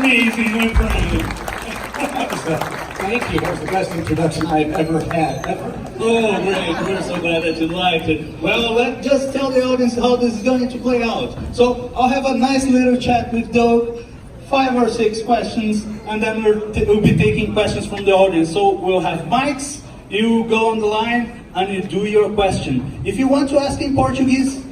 amazing, my friend. Thank you. That was the best introduction I've ever had, ever. Oh, great. We're so glad that you liked it. Well, let's just tell the audience how this is going to play out. So I'll have a nice little chat with Doug, 5 or 6 questions, and then we'll be taking questions from the audience. So we'll have mics, you go on the line, and you do your question. If you want to ask in Portuguese,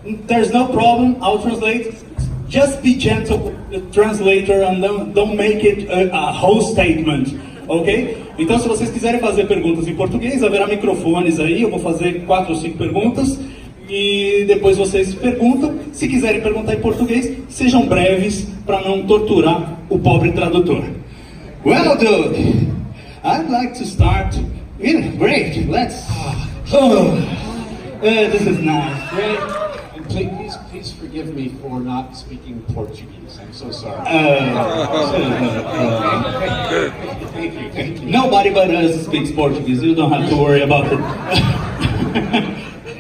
there's no problem, I'll translate. Just be gentle with the translator and don't make it a whole statement, ok? Então, se vocês quiserem fazer perguntas em português, haverá microfones aí, eu vou fazer 4 ou 5 perguntas e depois vocês perguntam. Se quiserem perguntar em português, sejam breves para não torturar o pobre tradutor. Well, Doug, I'd like to start. Yeah, great, let's. This is nice, right? Please forgive me for not speaking Portuguese. I'm so sorry. Thank you. Nobody but us speaks Portuguese. You don't have to worry about it.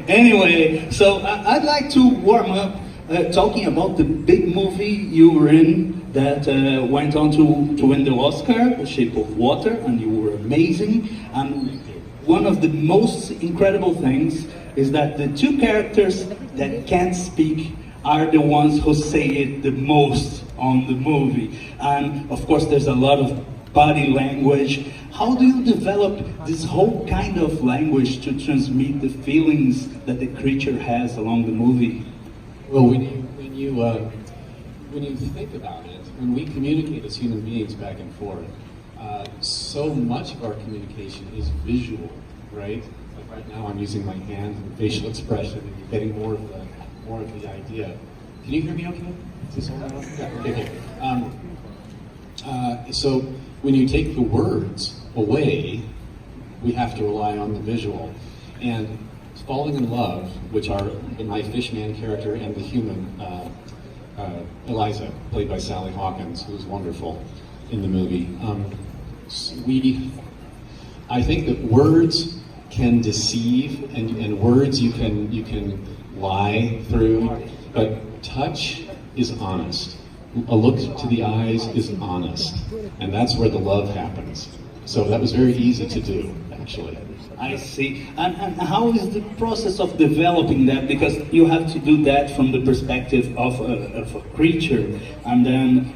Anyway, so I'd like to warm up talking about the big movie you were in that went on to win the Oscar, The Shape of Water, and you were amazing. And one of the most incredible things is that the 2 characters that can't speak are the ones who say it the most on the movie. And of course there's a lot of body language. How do you develop this whole kind of language to transmit the feelings that the creature has along the movie? Well, when you think about it, when we communicate as human beings back and forth, so much of our communication is visual, right? Like right now I'm using my hands and facial expression and you're getting more of the idea. Can you hear me okay? Is this all right? Yeah, okay. So when you take the words away, we have to rely on the visual. And falling in love, which are my fishman character and the human, Eliza, played by Sally Hawkins, who's wonderful in the movie. I think that words can deceive, and words you can lie through, but touch is honest. A look to the eyes is honest, and that's where the love happens. So that was very easy to do, actually. I see. And how is the process of developing that? Because you have to do that from the perspective of a creature, and then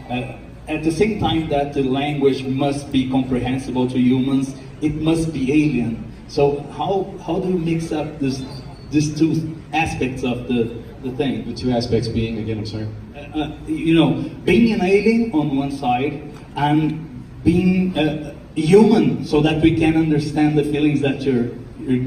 at the same time that the language must be comprehensible to humans, it must be alien. So how do you mix up these 2 aspects of the thing? The 2 aspects being, again, I'm sorry? Being an alien on one side and being human, so that we can understand the feelings that you're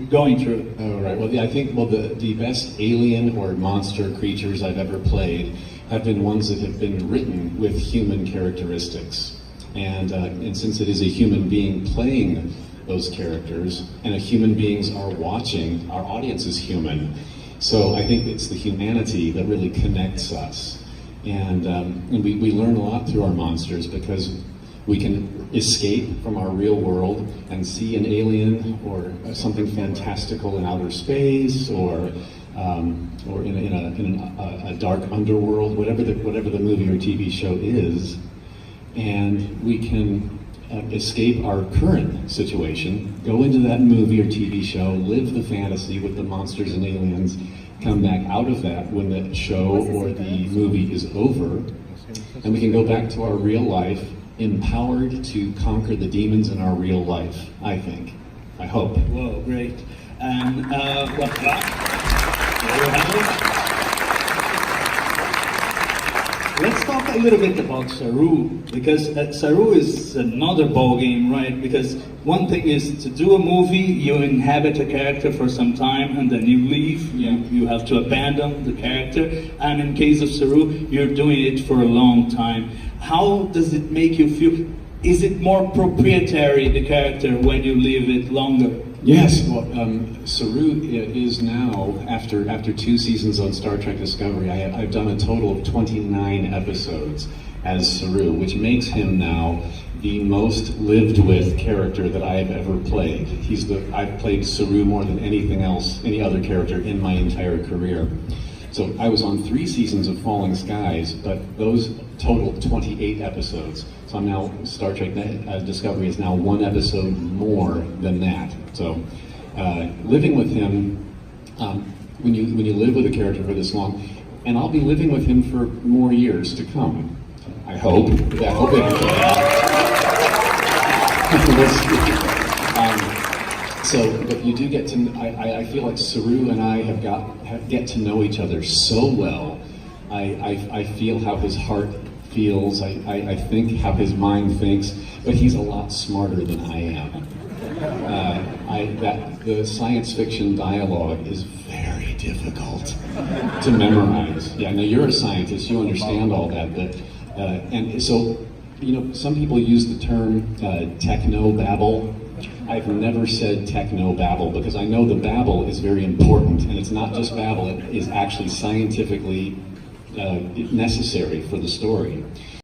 going through. Oh, right. Well, yeah, I think the best alien or monster creatures I've ever played have been ones that have been written with human characteristics. And since it is a human being playing those characters, and human beings are watching, our audience is human. So I think it's the humanity that really connects us. And we learn a lot through our monsters, because we can escape from our real world and see an alien or something fantastical in outer space, or in a dark underworld, whatever the movie or TV show is, and we can escape our current situation, go into that movie or TV show, live the fantasy with the monsters and aliens, come back out of that when the show or the movie is over, and we can go back to our real life, empowered to conquer the demons in our real life, I think. I hope. Whoa, great. And what's that? Let's talk a little bit about Saru, because Saru is another ball game, right? Because one thing is to do a movie, you inhabit a character for some time and then you leave, you have to abandon the character. And in case of Saru, you're doing it for a long time. How does it make you feel? Is it more proprietary, the character, when you leave it longer? Yes, well, Saru is now, after 2 seasons on Star Trek Discovery, I've done a total of 29 episodes as Saru, which makes him now the most lived with character that I have ever played. I've played Saru more than anything else, any other character in my entire career. So I was on 3 seasons of Falling Skies, but those totaled 28 episodes. So I'm now, Star Trek Discovery is now 1 episode more than that. So living with him, when you live with a character for this long, and I'll be living with him for more years to come. I hope. I hope it but you do get to. I feel like Saru and I get to know each other so well. I feel how his heart feels. I think how his mind thinks. But he's a lot smarter than I am. The science fiction dialogue is very difficult to memorize. Yeah, now you're a scientist, you understand all that, but and so, some people use the term techno-babble. I've never said techno-babble because I know the babble is very important, and it's not just babble, it is actually scientifically necessary for the story.